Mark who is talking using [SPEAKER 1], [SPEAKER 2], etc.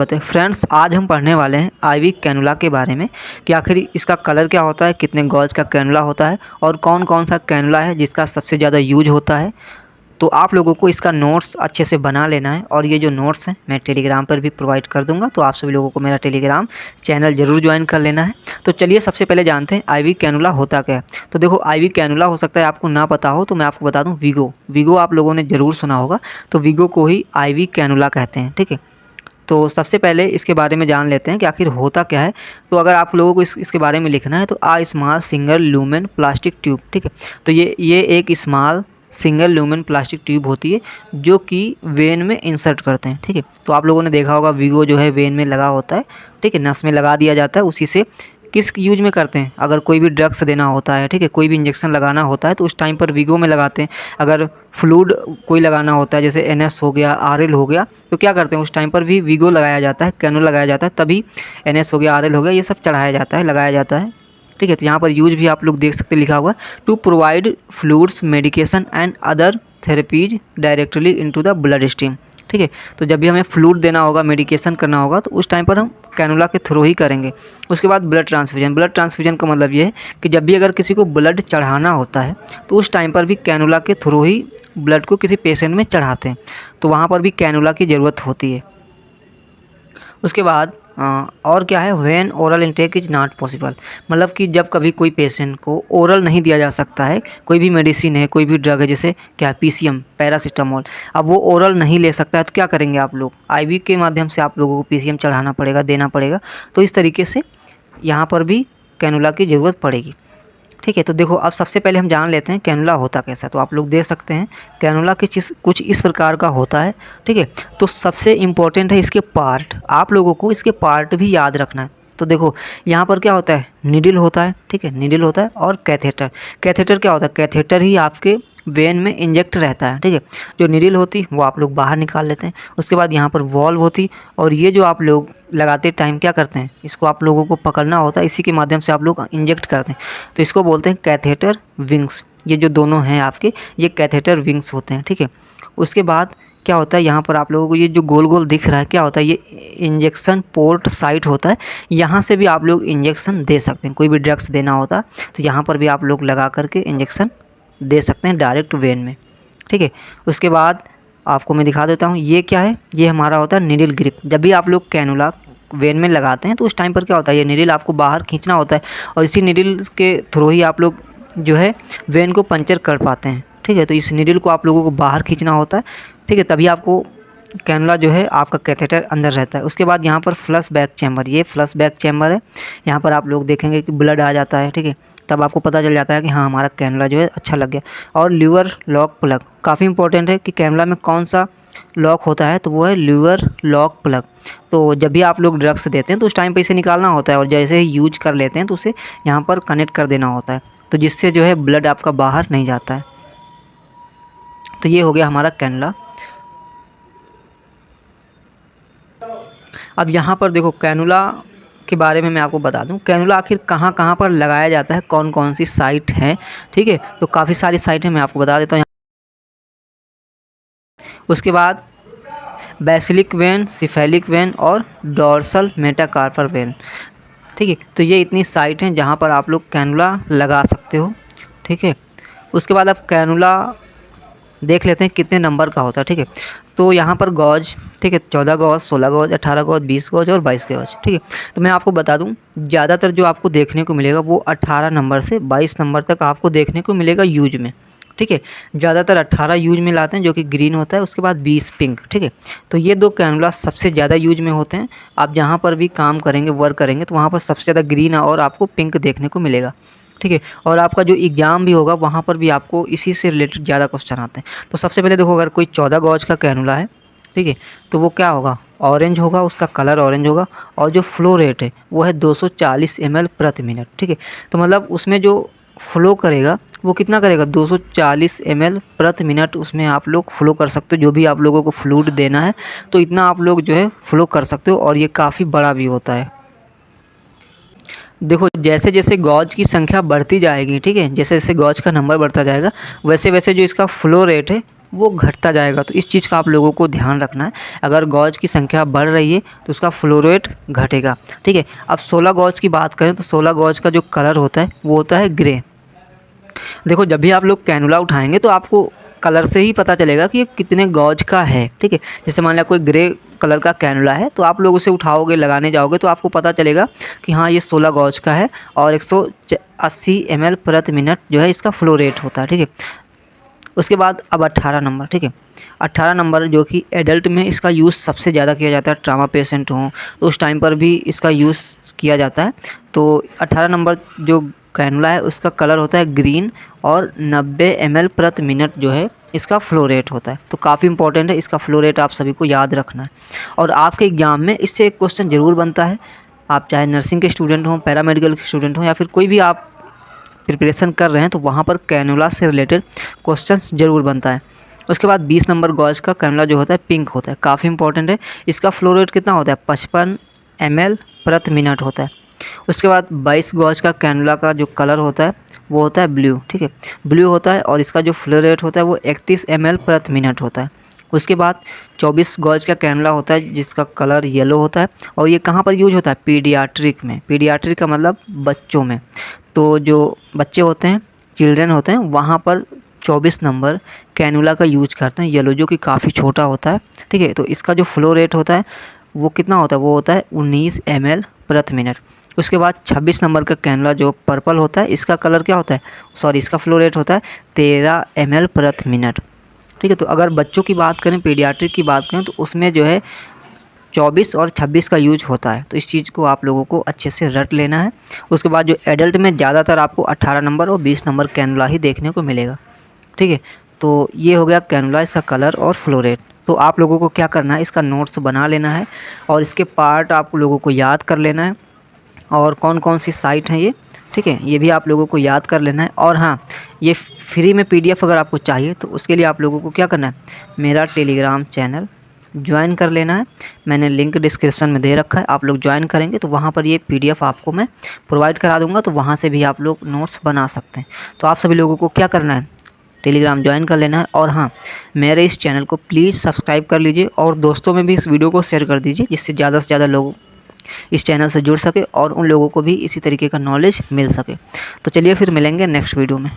[SPEAKER 1] Friends, आज हम पढ़ने वाले हैं आईवी कैनुला के बारे में कि आखिर इसका कलर क्या होता है, कितने गॉज का कैनुला होता है और कौन कौन सा कैनुला है जिसका सबसे ज़्यादा यूज होता है। तो आप लोगों को इसका नोट्स अच्छे से बना लेना है और ये जो नोट्स हैं मैं टेलीग्राम पर भी प्रोवाइड कर दूंगा, तो आप सभी लोगों को मेरा टेलीग्राम चैनल ज़रूर ज्वाइन कर लेना है। तो चलिए सबसे पहले जानते हैं आईवी कैनुला होता क्या है। तो देखो, आईवी कैनुला हो सकता है आपको ना पता हो, तो मैं आपको बता दूँ, वीगो आप लोगों ने ज़रूर सुना होगा, तो वीगो को ही आईवी कैनुला कहते हैं। ठीक है, तो सबसे पहले इसके बारे में जान लेते हैं कि आखिर होता क्या है। तो अगर आप लोगों को इसके बारे में लिखना है तो small single lumen plastic tube. ठीक है, तो ये एक small single lumen plastic tube होती है जो कि वेन में इंसर्ट करते हैं। ठीक है, तो आप लोगों ने देखा होगा वीगो जो है वेन में लगा होता है। ठीक है, नस में लगा दिया जाता है। उसी से किस यूज में करते हैं, अगर कोई भी ड्रग्स देना होता है, ठीक है, कोई भी इंजेक्शन लगाना होता है तो उस टाइम पर वीगो में लगाते हैं। अगर फ्लूइड कोई लगाना होता है जैसे एनएस हो गया, आरएल हो गया, तो क्या करते हैं उस टाइम पर भी वीगो लगाया जाता है, कैनुला लगाया जाता है, तभी एनएस हो गया, आरएल हो गया, ये सब चढ़ाया जाता है, लगाया जाता है। ठीक है, तो यहाँ पर यूज भी आप लोग देख सकते लिखा हुआ है, to provide fluids medication and other therapies directly into the blood stream. ठीक है, तो जब भी हमें फ्लूइड देना होगा, मेडिकेशन करना होगा, तो उस टाइम पर हम कैनुला के थ्रू ही करेंगे। उसके बाद ब्लड ट्रांसफ्यूजन का मतलब ये है कि जब भी अगर किसी को ब्लड चढ़ाना होता है तो उस टाइम पर भी कैनुला के थ्रू ही ब्लड को किसी पेशेंट में चढ़ाते हैं, तो वहाँ पर भी कैनुला की ज़रूरत होती है। उसके बाद और क्या है, when oral intake is not possible, मतलब कि जब कभी कोई पेशेंट को ओरल नहीं दिया जा सकता है, कोई भी मेडिसिन है, कोई भी ड्रग है, जैसे क्या पीसीएम, पैरासीटामोल, अब वो ओरल नहीं ले सकता है तो क्या करेंगे आप लोग, आईवी के माध्यम से आप लोगों को पीसीएम चढ़ाना पड़ेगा, देना पड़ेगा। तो इस तरीके से यहाँ पर भी कैनुला की ज़रूरत पड़ेगी। ठीक है, तो देखो अब सबसे पहले हम जान लेते हैं कैनुला होता कैसा है। तो आप लोग देख सकते हैं कैनुला की चीज़ कुछ इस प्रकार का होता है। ठीक है, तो सबसे इम्पोर्टेंट है इसके पार्ट, आप लोगों को इसके पार्ट भी याद रखना है। तो देखो यहाँ पर क्या होता है, निडल होता है। ठीक है, निडल होता है और कैथेटर क्या होता है, कैथेटर ही आपके वेन में इंजेक्ट रहता है। ठीक है, जो निडल होती वो आप लोग बाहर निकाल लेते हैं। उसके बाद यहाँ पर वॉल्व होती, और ये जो आप लोग लगाते टाइम क्या करते हैं, इसको आप लोगों को पकड़ना होता है, इसी के माध्यम से आप लोग इंजेक्ट करते हैं, तो इसको बोलते हैं कैथेटर विंग्स। ये जो दोनों हैं आपके, ये कैथेटर विंग्स होते हैं। ठीक है, उसके बाद क्या होता है, यहाँ पर आप लोगों को ये जो गोल गोल दिख रहा है क्या होता है, ये इंजेक्शन पोर्ट साइट होता है। यहाँ से भी आप लोग इंजेक्शन दे सकते हैं, कोई भी ड्रग्स देना होता है तो यहाँ पर भी आप लोग लगा करके इंजेक्शन दे सकते हैं डायरेक्ट वेन में। ठीक है, उसके बाद आपको मैं दिखा देता हूँ, ये क्या है, ये हमारा होता है निडल ग्रिप। जब भी आप लोग कैनुला वेन में लगाते हैं तो उस टाइम पर क्या होता है, ये निडल आपको बाहर खींचना होता है और इसी निडल के थ्रू ही आप लोग जो है वेन को पंचर कर पाते हैं। ठीक है, तो इस निडल को आप लोगों को बाहर खींचना होता है। ठीक है, तभी आपको कैनुला जो है आपका कैथेटर अंदर रहता है। उसके बाद यहाँ पर फ्लश बैक चैम्बर, ये फ्लश बैक चैम्बर है, यहाँ पर आप लोग देखेंगे कि ब्लड आ जाता है। ठीक है, तब आपको पता चल जाता है कि हाँ हमारा कैनुला जो है अच्छा लग गया। और लीवर लॉक प्लग काफ़ी इंपॉर्टेंट है कि कैनुला में कौन सा लॉक होता है, तो वो है लीवर लॉक प्लग। तो जब भी आप लोग ड्रग्स देते हैं तो उस टाइम पे इसे निकालना होता है और जैसे ही यूज कर लेते हैं तो उसे यहाँ पर कनेक्ट कर देना होता है, तो जिससे जो है ब्लड आपका बाहर नहीं जाता है। तो ये हो गया हमारा कैनुला। अब यहाँ पर देखो कैनुला के बारे में मैं आपको बता दूं, कैनुला आखिर कहाँ कहाँ पर लगाया जाता है, कौन कौन सी साइट हैं। ठीक है, तो काफ़ी सारी साइट है, मैं आपको बता देता हूँ। उसके बाद बेसिलिक वेन, सिफेलिक वेन और डॉर्सल मेटाकार्पल वेन। ठीक है, तो ये इतनी साइट हैं जहाँ पर आप लोग कैनुला लगा सकते हो। ठीक है, उसके बाद आप कैनुला देख लेते हैं कितने नंबर का होता है। ठीक है, तो यहाँ पर गॉज, ठीक है, 14 गॉज, 16 गॉज, 18 गॉज, 20 गॉज और 22 गॉज। ठीक है, तो मैं आपको बता दूँ, ज़्यादातर जो आपको देखने को मिलेगा वो 18 नंबर से 22 नंबर तक आपको देखने को मिलेगा यूज में। ठीक है, ज़्यादातर 18 यूज में लाते हैं जो कि ग्रीन होता है, उसके बाद 20 पिंक। ठीक है, तो ये दो कैनुला सबसे ज़्यादा यूज में होते हैं। आप जहाँ पर भी काम करेंगे, वर्क करेंगे, तो वहाँ पर सबसे ज़्यादा ग्रीन और आपको पिंक देखने को मिलेगा। ठीक है, और आपका जो एग्ज़ाम भी होगा वहाँ पर भी आपको इसी से रिलेटेड ज़्यादा क्वेश्चन आते हैं। तो सबसे पहले देखो, अगर कोई 14 गॉज का कैनुला है, ठीक है, तो वो क्या होगा, ऑरेंज होगा, उसका कलर ऑरेंज होगा, और जो फ्लो रेट है वो है 240 ml प्रति मिनट। ठीक है, तो मतलब उसमें जो फ्लो करेगा वो कितना करेगा, 240 ml प्रति मिनट उसमें आप लोग फ्लो कर सकते हो। जो भी आप लोगों को फ्लूइड देना है तो इतना आप लोग जो है फ्लो कर सकते हो, और ये काफ़ी बड़ा भी होता है। देखो जैसे जैसे गॉज की संख्या बढ़ती जाएगी, ठीक है, जैसे जैसे गॉज का नंबर बढ़ता जाएगा वैसे वैसे जो इसका फ्लो रेट है वो घटता जाएगा। तो इस चीज़ का आप लोगों को ध्यान रखना है। अगर गॉज की संख्या बढ़ रही है तो उसका फ्लो रेट घटेगा, ठीक है। अब 16 गॉज की बात करें तो 16 गॉज का जो कलर होता है वो होता है ग्रे। देखो जब भी आप लोग कैनुला उठाएंगे तो आपको कलर से ही पता चलेगा कि ये कितने गॉज का है, ठीक है। जैसे मान लिया कोई ग्रे कलर का कैनुला है तो आप लोग उसे उठाओगे, लगाने जाओगे तो आपको पता चलेगा कि हाँ ये 16 गॉज का है और 180 ml प्रति मिनट जो है इसका फ्लो रेट होता है, ठीक है। उसके बाद अब 18 नंबर, ठीक है। 18 नंबर जो कि एडल्ट में इसका यूज़ सबसे ज़्यादा किया जाता है, ट्रामा पेशेंट हों तो उस टाइम पर भी इसका यूज़ किया जाता है। तो 18 नंबर जो कैनुला है उसका कलर होता है ग्रीन और 90 ml प्रति मिनट जो है इसका फ्लो रेट होता है। तो काफ़ी इंपॉर्टेंट है, इसका फ्लो रेट आप सभी को याद रखना है। और आपके एग्ज़ाम में इससे एक क्वेश्चन ज़रूर बनता है, आप चाहे नर्सिंग के स्टूडेंट हों, पैरामेडिकल के स्टूडेंट हों या फिर कोई भी आप प्रिपरेशन कर रहे हैं तो वहाँ पर कैनुला से रिलेटेड क्वेश्चंस ज़रूर बनता है। उसके बाद 20 नंबर गॉज का कैनुला जो होता है पिंक होता है, काफ़ी इंपॉर्टेंट है। इसका फ्लो रेट कितना होता है 55 ml प्रति मिनट होता है। उसके बाद 22 गॉज का कैनुला का जो कलर होता है वो होता है ब्लू, ठीक है, ब्लू होता है और इसका जो फ्लो रेट होता है वो 31 ml प्रति मिनट होता है। उसके बाद 24 गॉज का कैनुला होता है जिसका कलर येलो होता है और ये कहाँ पर यूज होता है पीडियाट्रिक में। पीडियाट्रिक का मतलब बच्चों में। तो जो बच्चे होते हैं, चिल्ड्रन होते हैं, वहाँ पर 24 नंबर कैनुला का यूज करते हैं येलो, जो कि काफ़ी छोटा होता है, ठीक है। तो इसका जो फ्लो रेट होता है वो कितना होता है, वो होता है 19 ml प्रति मिनट। उसके बाद 26 नंबर का कैनुला जो पर्पल होता है इसका कलर क्या होता है, सॉरी इसका फ्लो रेट होता है 13 ml प्रति मिनट, ठीक है। तो अगर बच्चों की बात करें, पीडियाट्रिक की बात करें तो उसमें जो है 24 और 26 का यूज होता है। तो इस चीज़ को आप लोगों को अच्छे से रट लेना है। उसके बाद जो एडल्ट में ज़्यादातर आपको 18 नंबर और 20 नंबर कैनुला ही देखने को मिलेगा, ठीक है। तो ये हो गया कैनुला, इसका कलर और फ्लो रेट। तो आप लोगों को क्या करना है, इसका नोट्स बना लेना है और इसके पार्ट आप लोगों को याद कर लेना है और कौन कौन सी साइट हैं ये, ठीक है, ये भी आप लोगों को याद कर लेना है। और हाँ, ये फ्री में PDF अगर आपको चाहिए तो उसके लिए आप लोगों को क्या करना है, मेरा टेलीग्राम चैनल ज्वाइन कर लेना है। मैंने लिंक डिस्क्रिप्शन में दे रखा है, आप लोग ज्वाइन करेंगे तो वहाँ पर ये PDF आपको मैं प्रोवाइड करा दूँगा, तो वहाँ से भी आप लोग नोट्स बना सकते हैं। तो आप सभी लोगों को क्या करना है, टेलीग्राम ज्वाइन कर लेना है। और हाँ, मेरे इस चैनल को प्लीज़ सब्सक्राइब कर लीजिए और दोस्तों में भी इस वीडियो को शेयर कर दीजिए, जिससे ज़्यादा से ज़्यादा लोग इस चैनल से जुड़ सके और उन लोगों को भी इसी तरीके का नॉलेज मिल सके। तो चलिए फिर मिलेंगे नेक्स्ट वीडियो में।